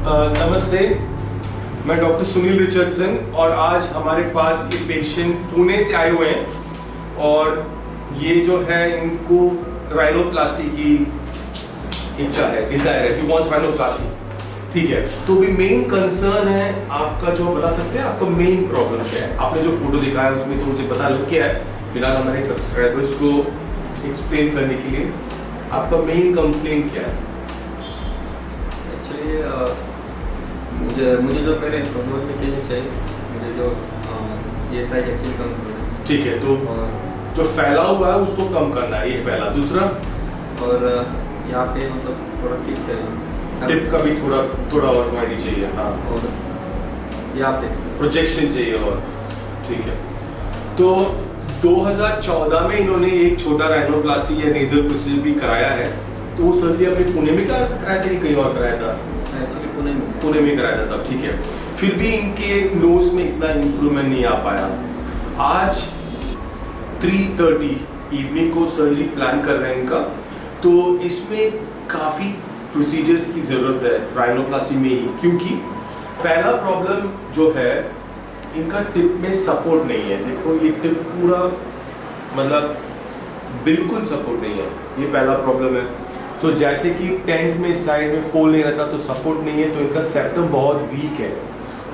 नमस्ते, मैं doctor Sunil Richardson और आज हमारे पास एक पेशेंट पुणे से आए हुए हैं और ये जो है इनको राइनोप्लास्टी की इच्छा है, डिजायर है, ही वांट्स राइनोप्लास्टी। ठीक है, तो भी मेन कंसर्न है आपका, जो बता सकते हैं आपका मेन प्रॉब्लम क्या है? आपने जो फोटो दिखाया उसमें तो मुझे पता लग गया है, फिलहाल हमारे सब्सक्राइबर्स को एक्सप्लेन करने के लिए आपका मेन कंप्लेंट क्या है? एक्चुअली मुझे जो पहले प्रोमोट में चेंजेस चाहिए, मुझे जो ये साइड एक्चुअली कम करना है। ठीक है, तो जो फैला हुआ है उसको कम करना है, ये पहला। दूसरा, और यहाँ पे मतलब थोड़ा टिप चाहिए, टिप का भी थोड़ा और क्वालिटी चाहिए। हाँ, और यहाँ पे प्रोजेक्शन चाहिए और ठीक है। तो 2014 में इन्होंने एक छोटा राइनोप्लास्टी या नेजल प्रोसीजर भी कराया है। तो वो सर्जरी अपने पुणे में कराया था कि कहीं और कराया था? एक्चुअली पुणे में कराया था तब। ठीक है, फिर भी इनके नोज में इतना इम्प्रूवमेंट नहीं आ पाया। आज 3:30 इवनिंग को सर्जरी प्लान कर रहे हैं इनका। तो इसमें काफ़ी प्रोसीजर्स की ज़रूरत है राइनोप्लास्टी में ही, क्योंकि पहला प्रॉब्लम जो है इनका टिप में सपोर्ट नहीं है। देखो ये टिप पूरा मतलब बिल्कुल सपोर्ट नहीं है, ये पहला प्रॉब्लम है। तो जैसे कि टेंट में साइड में पोल नहीं रहता तो सपोर्ट नहीं है, तो इनका सेप्टम बहुत वीक है।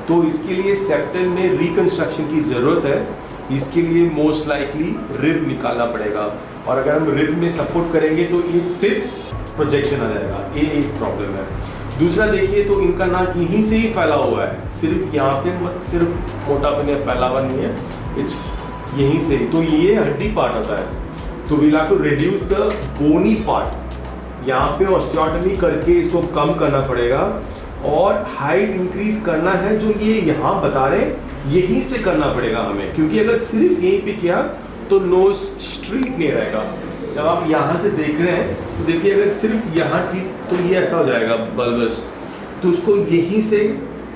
तो इसके लिए सेप्टम में रिकंस्ट्रक्शन की ज़रूरत है। इसके लिए मोस्ट लाइकली रिब निकालना पड़ेगा, और अगर हम रिब में सपोर्ट करेंगे तो ये टिप प्रोजेक्शन आ जाएगा। ये एक प्रॉब्लम है। दूसरा देखिए, तो इनका नाक यहीं से ही फैला हुआ है, सिर्फ यहाँ पे सिर्फ मोटापन या फैला हुआ नहीं है, इट्स यहीं से। तो ये हड्डी पार्ट होता है, तो we have to reduce the bony part. यहाँ पे ऑस्टियोटमी करके इसको कम करना पड़ेगा और हाइट इंक्रीज करना है, जो ये यहाँ बता रहे हैं यहीं से करना पड़ेगा हमें, क्योंकि अगर सिर्फ यहीं पे किया तो नोज स्ट्रेट नहीं रहेगा। जब आप यहाँ से देख रहे हैं तो देखिए, अगर सिर्फ यहाँ की तो ये ऐसा हो जाएगा बल्बस, तो उसको यहीं से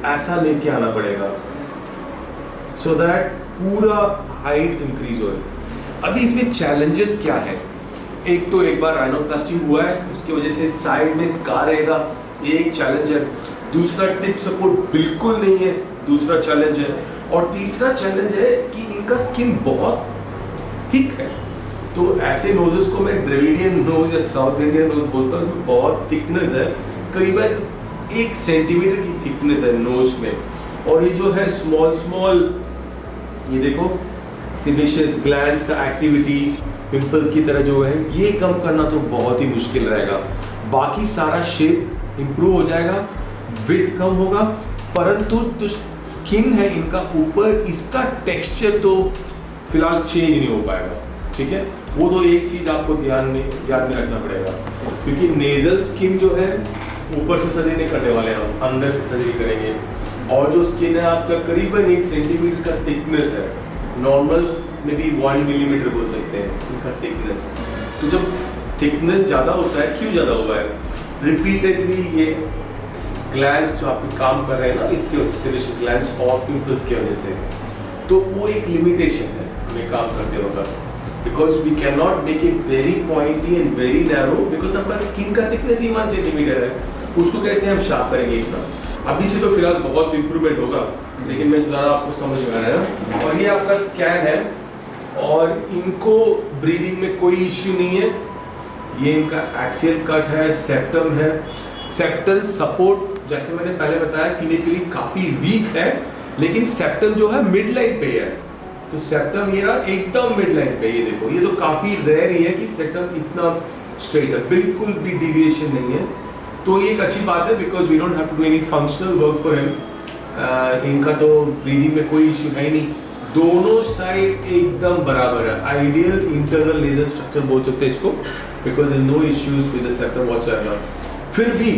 ऐसा लेके आना पड़ेगा, सो दैट पूरा हाइट इंक्रीज हो। अभी इसमें चैलेंजेस क्या है? एक तो एक बार राइनोप्लास्टी हुआ है, उसकी वजह से साइड में स्कार रहेगा, ये एक चैलेंज है। दूसरा, टिप सपोर्ट बिल्कुल नहीं है, दूसरा चैलेंज है। और तीसरा चैलेंज है कि इनका स्किन बहुत थिक है। तो ऐसे नोजेस को मैं द्रविडियन नोज या साउथ इंडियन नोज बोलता हूँ, जो बहुत थिकनेस है, करीबन 1 सेंटीमीटर की थिकनेस है नोज में। और ये जो है स्मॉल ये देखो सिबेशियस ग्लैंड्स का एक्टिविटी पिंपल्स की तरह जो है, ये कम करना तो बहुत ही मुश्किल रहेगा। बाकी सारा शेप इंप्रूव हो जाएगा, विड्थ कम होगा, परंतु जो स्किन है इनका ऊपर, इसका टेक्सचर तो फिलहाल चेंज नहीं हो पाएगा। ठीक है, वो तो एक चीज आपको ध्यान में रखना पड़ेगा, क्योंकि नेजल स्किन जो है ऊपर से सर्जरी नहीं करने वाले हैं, हम अंदर से सर्जरी करेंगे। और जो स्किन है आपका करीबन 1 सेंटीमीटर का थिकनेस है, नॉर्मल में भी 1 मिलीमीटर बोल सकते हैं इनका थिकनेस। तो जब थिकनेस ज़्यादा होता है, क्यों ज़्यादा हुआ है? रिपीटेडली ये ग्लैंड्स जो आप काम कर रहे हैं ना, इसकी वजह से, सिबेशियस ग्लैंड्स और पिंपल्स की वजह से, तो वो एक लिमिटेशन है हमें काम करते वक्त, because we can not make it very pointy and very narrow, because आपका स्किन का थिकनेस ही 1 सेंटीमीटर है, उसको कैसे हम शार्प करेंगे इतना? अभी से तो फिलहाल बहुत इंप्रूवमेंट होगा, लेकिन मैं ज़रा आपको समझ में आ रहा है। और ये आपका स्कैन है, और इनको ब्रीदिंग में कोई इश्यू नहीं है। ये इनका एक्सियल कट है, सेप्टम है, सेप्टल सपोर्ट जैसे मैंने पहले बताया क्लिनिकली काफ़ी वीक है, लेकिन सेप्टम जो है मिड लाइन पे है। तो सेप्टम ये रहा एकदम मिड लाइन पे, ये देखो, ये तो काफ़ी रेयर ही है कि सेप्टम इतना स्ट्रेट है, बिल्कुल भी डिविएशन नहीं है। तो ये एक अच्छी बात है, because we don't have to do any functional work for him. इनका तो ब्रीदिंग में कोई इश्यू है ही नहीं, दोनों साइड एकदम बराबर है। आइडियल इंटरनल नेजल स्ट्रक्चर बोल सकते हैं इसको, because there no issues with the septum whatsoever. फिर भी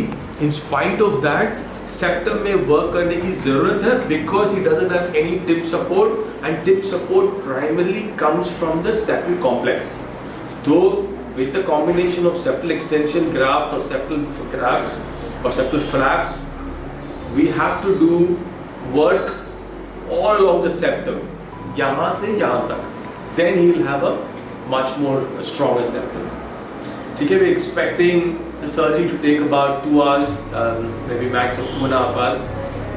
in spite of that septum में वर्क करने की जरूरत है, because he doesn't have any tip support, and tip support primarily comes from the septal complex. तो with the combination of septal extension graft or septal grafts or septal flaps, we have to do work all along the septum, यहाँ से यहाँ तक, then he will have a much more stronger septum. ठीक है, we expecting the surgery to take about 2 hours, maybe max of 2.5 hours.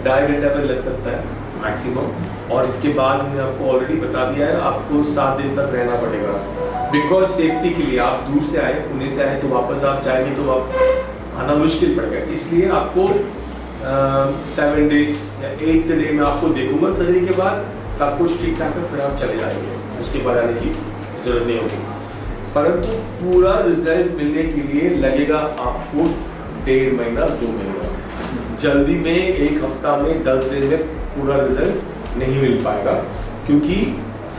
2.5 घंटा फिर लग सकता है मैक्सिमम. और इसके बाद हमने आपको ऑलरेडी बता दिया है आपको 7 दिन तक रहना पड़ेगा. बिकॉज सेफ्टी के लिए, आप दूर से आए, पुणे से आए, तो वापस आप जाएंगे तो आप आना मुश्किल पड़ेगा. इसलिए आपको 7 days या 8th day में आपको देखूंगा सर्जरी के बाद, सब कुछ ठीक ठाक है, फिर आप चले जाएंगे. उसके बाद आने की जरूरत नहीं होगी. परंतु पूरा रिजल्ट मिलने के लिए लगेगा आपको 1.5 महीना 2 महीना. जल्दी में 1 हफ्ता में 10 दिन में पूरा रिजल्ट नहीं मिल पाएगा, क्योंकि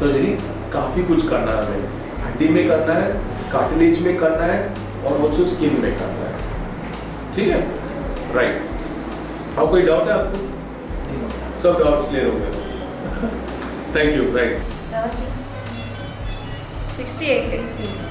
सर्जरी काफ़ी कुछ करना है हमें. हड्डी में करना है, कार्टिलेज में करना है, और ऑल्सो स्किन में करना है. ठीक है, राइट. और कोई डाउट है आपको? सब डाउट्स क्लियर हो गए. Thank you. Right. 68, excuse me.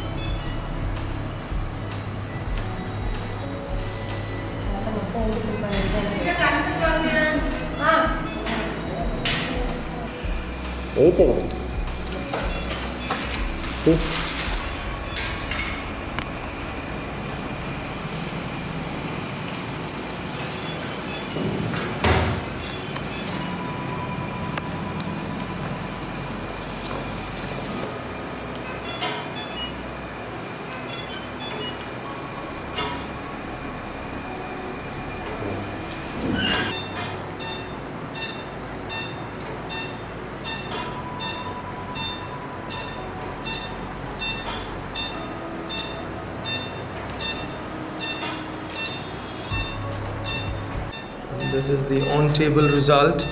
This is the on-table result.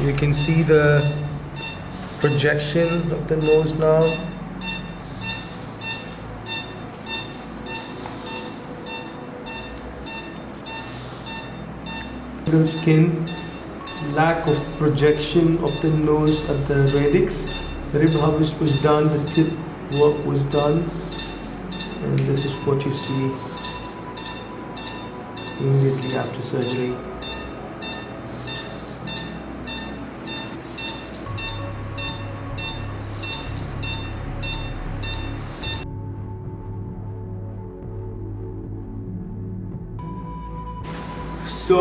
You can see the projection of the nose now. The skin, lack of projection of the nose at the radix. The rib harvest was done, the tip work was done, and this is what you see immediately after surgery. So,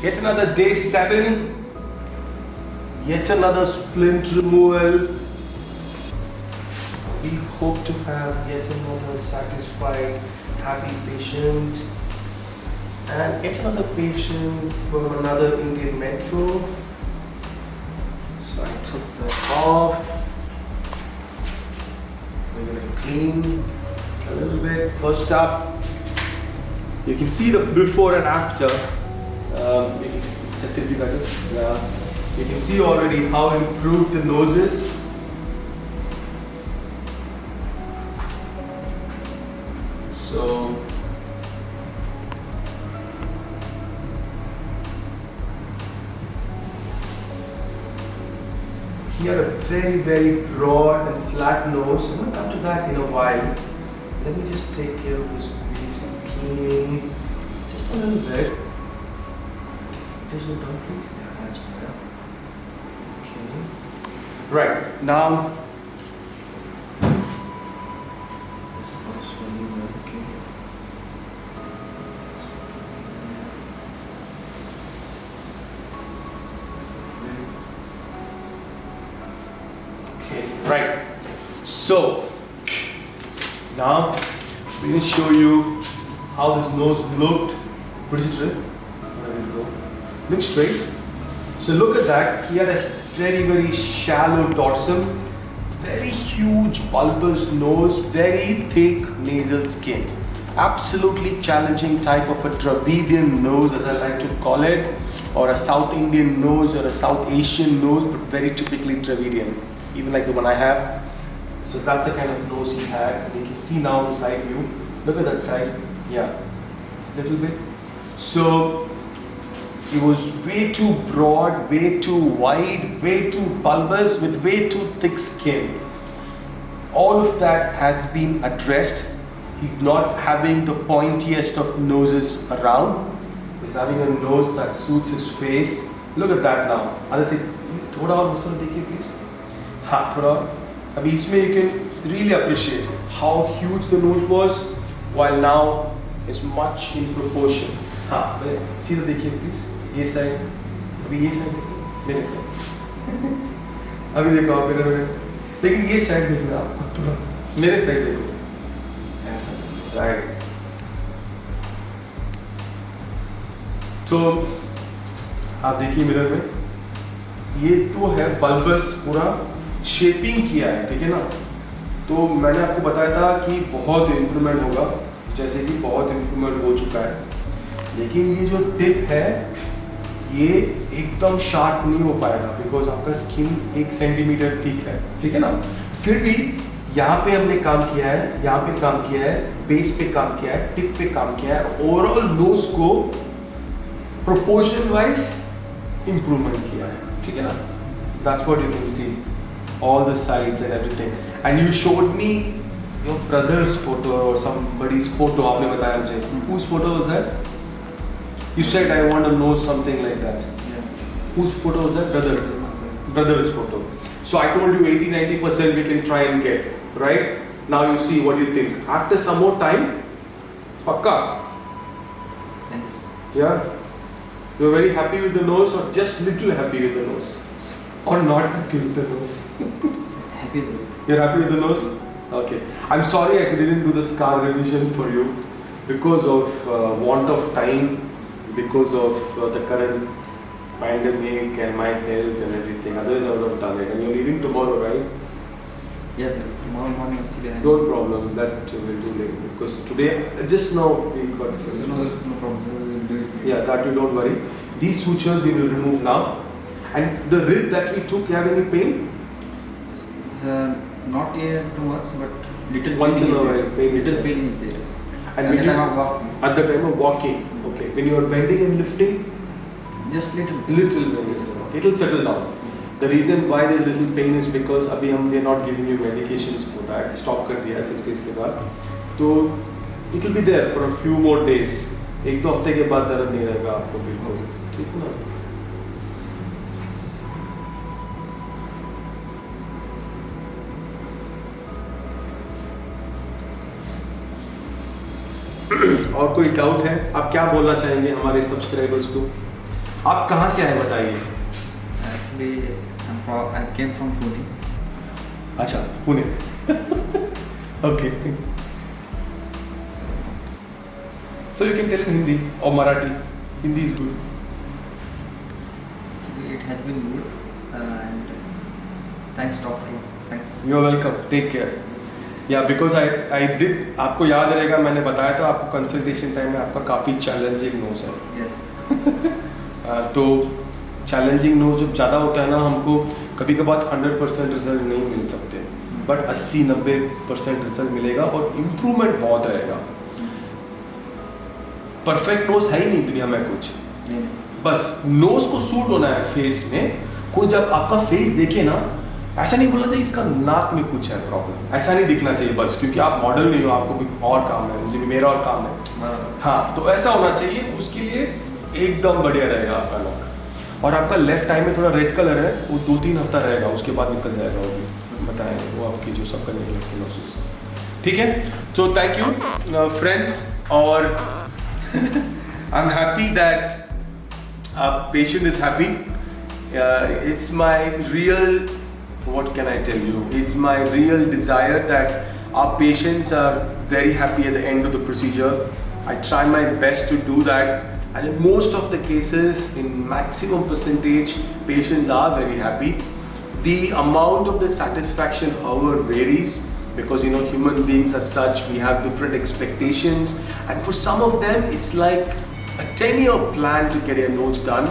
yet another day 7, yet another splint removal. We hope to have yet another satisfied, happy patient. And yet another patient from another Indian metro. So I took that off. We're going to clean a little bit. First up, you can see the before and after. You can see already how improved the nose is. So he had a very, very broad and flat nose. I'm going to come to that in a while. Let me just take care of this basic cleaning. Just a little bit. Just go down, please. Yeah, that's better. Okay. Right, now. This looks really well. Okay. Okay, right. So, now we're going to show you how this nose looked. What is it, Ray? Where did it go? Looks straight. So look at that. He had a very, very shallow dorsum, very huge bulbous nose, very thick nasal skin. Absolutely challenging type of a Dravidian nose, as I like to call it, or a South Indian nose or a South Asian nose, but very typically Dravidian, even like the one I have. So that's the kind of nose he had. And you can see now the side view. Look at that side. Yeah, a little bit. So it was way too broad, way too wide, way too bulbous, with way too thick skin. All of that has been addressed. He's not having the pointiest of noses around. He's having a nose that suits his face. Look at that now. Other side, थोड़ा और दूसरा देखिए please. हाँ थोड़ा. अभी इसमें you can really appreciate how huge the nose was, while now it's much in proportion. हाँ, सीधा देखिए प्लीज, ये साइड, अभी ये साइड देखो, मेरे साइड, अभी देखो आप मिरर में, लेकिन ये साइड देखना आपको थोड़ा, मेरे साइड देखो, ऐसा, राइट। तो आप देखिए मिरर में, ये तो है बल्बस पूरा शेपिंग किया है, ठीक है ना। तो मैंने आपको बताया था कि बहुत इम्प्रूवमेंट होगा, जैसे कि बहुत इम्प्रूवमेंट हो चुका है, लेकिन ये जो टिप है ये एकदम शार्प नहीं हो पाएगा बिकॉज आपका स्किन 1 सेंटीमीटर थिक है, ठीक है ना। फिर भी यहाँ पे हमने काम किया है, यहाँ पे काम किया है, बेस पे काम किया है, टिप पे काम किया है, ओवरऑल नोज को प्रोपोर्शन वाइज इम्प्रूवमेंट किया है, ठीक है ना। That's what you can see, all the sides and everything. And you showed me your brother's photo or somebody's photo. आपने बताया मुझे. Whose photo was that? You said I want to know something like that. Yeah. Whose photo was that? Brother's photo. So I told you 80-90% we can try and get, right? Now you see, what do you think? After some more time, pakka. Yeah. You're very happy with the nose, or just little happy with the nose? Or not happy with the nose? Happy. You're happy with the nose? Okay. I'm sorry I didn't do the scar revision for you because of want of time, because of the current pandemic and my health and everything. Otherwise I would have done it. And you're leaving tomorrow, right? Yes, sir. Tomorrow morning actually. No problem. That will do later because today, just now we got. No problem. We will do it. Yeah, that you don't worry. These sutures we will remove now. And the rib that we took, you have any pain? Not yet too much, but little Once pain in a is while, there. pain is Little there. pain is there. And At when the you, time of walking, at the time of walking, okay. When you are bending and lifting, just little. little pain is there. Okay. It will settle down. The reason why there is little pain is because अभी हम we are not giving you medications for that. Stop कर दिया 6 days के बाद. तो it will be there for a few more days. 1-2 हफ्ते के बाद दर्द नहीं रहेगा आपको बिल्कुल, ठीक है ना। और कोई डाउट है? आप क्या बोलना चाहेंगे हमारे सब्सक्राइबर्स को? आप कहाँ से आए बताइए? Actually, I came from Pune. अच्छा, Pune. Okay. So you can tell in Hindi or Marathi. Hindi is good. Actually, it has been good, and thanks, doctor. Thanks. You're welcome. Take care. Yeah, because I did. आपको याद रहेगा मैंने बताया था आपको consultation time में आपका काफ़ी चैलेंजिंग नोज है। Yes. तो चैलेंजिंग नोज जब ज़्यादा होता है ना, हमको कभी कभार 100% रिजल्ट नहीं मिल सकते, बट 80-90% रिजल्ट मिलेगा और इम्प्रूवमेंट बहुत रहेगा। परफेक्ट नोज है ही नहीं दुनिया में कुछ, बस नोज को सूट होना है फेस में। कोई जब आपका फेस देखे ना, ऐसा नहीं बोलना चाहिए इसका नाक में कुछ है प्रॉब्लम, ऐसा नहीं दिखना चाहिए बस क्योंकि आप मॉडल नहीं हो, आपको भी और काम है, मुझे भी मेरा और काम है। हाँ, तो ऐसा होना चाहिए, उसके लिए एकदम बढ़िया रहेगा आपका नाक। और आपका लेफ्ट आई में थोड़ा रेड कलर है, वो 2-3 हफ्ता रहेगा, उसके बाद निकल जाएगा, वो भी बताएंगे वो आपकी जो सब करने की नोसिस, ठीक है। सो थैंक यू फ्रेंड्स, और I am happy that patient is happy. It's my real, what can I tell you? It's my real desire that our patients are very happy at the end of the procedure. I try my best to do that, and in most of the cases, in maximum percentage, patients are very happy. The amount of the satisfaction, however, varies because human beings as such, we have different expectations, and for some of them, it's like a 10-year plan to get a nose done,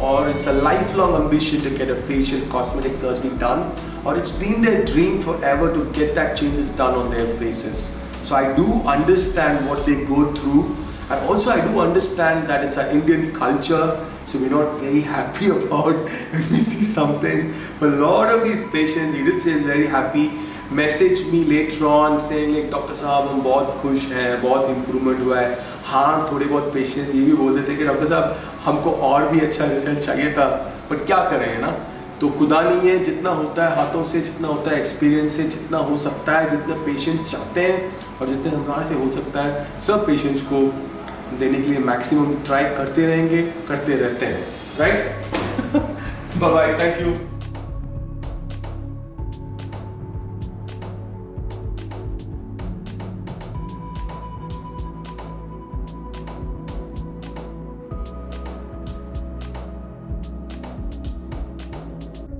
or it's a lifelong ambition to get a facial cosmetic surgery done, or it's been their dream forever to get that changes done on their faces. So I do understand what they go through, and also I do understand that it's an Indian culture, so we're not very happy about when we see something. But a lot of these patients, he did say, is very happy. Message me later on saying like, doctor साहब हम बहुत खुश हैं, बहुत improvement हुआ है। हाँ, थोड़े बहुत पेशेंट ये भी बोल देते कि डॉक्टर साहब हमको और भी अच्छा रिजल्ट चाहिए था, बट क्या करें ना, तो खुदा नहीं है, जितना होता है हाथों से, जितना होता है एक्सपीरियंस से, जितना हो सकता है, जितना पेशेंस चाहते हैं और जितने हमारे से हो सकता है, सब पेशेंस को देने के लिए मैक्सिमम ट्राई करते रहेंगे, करते रहते हैं, right? Bye bye, thank you.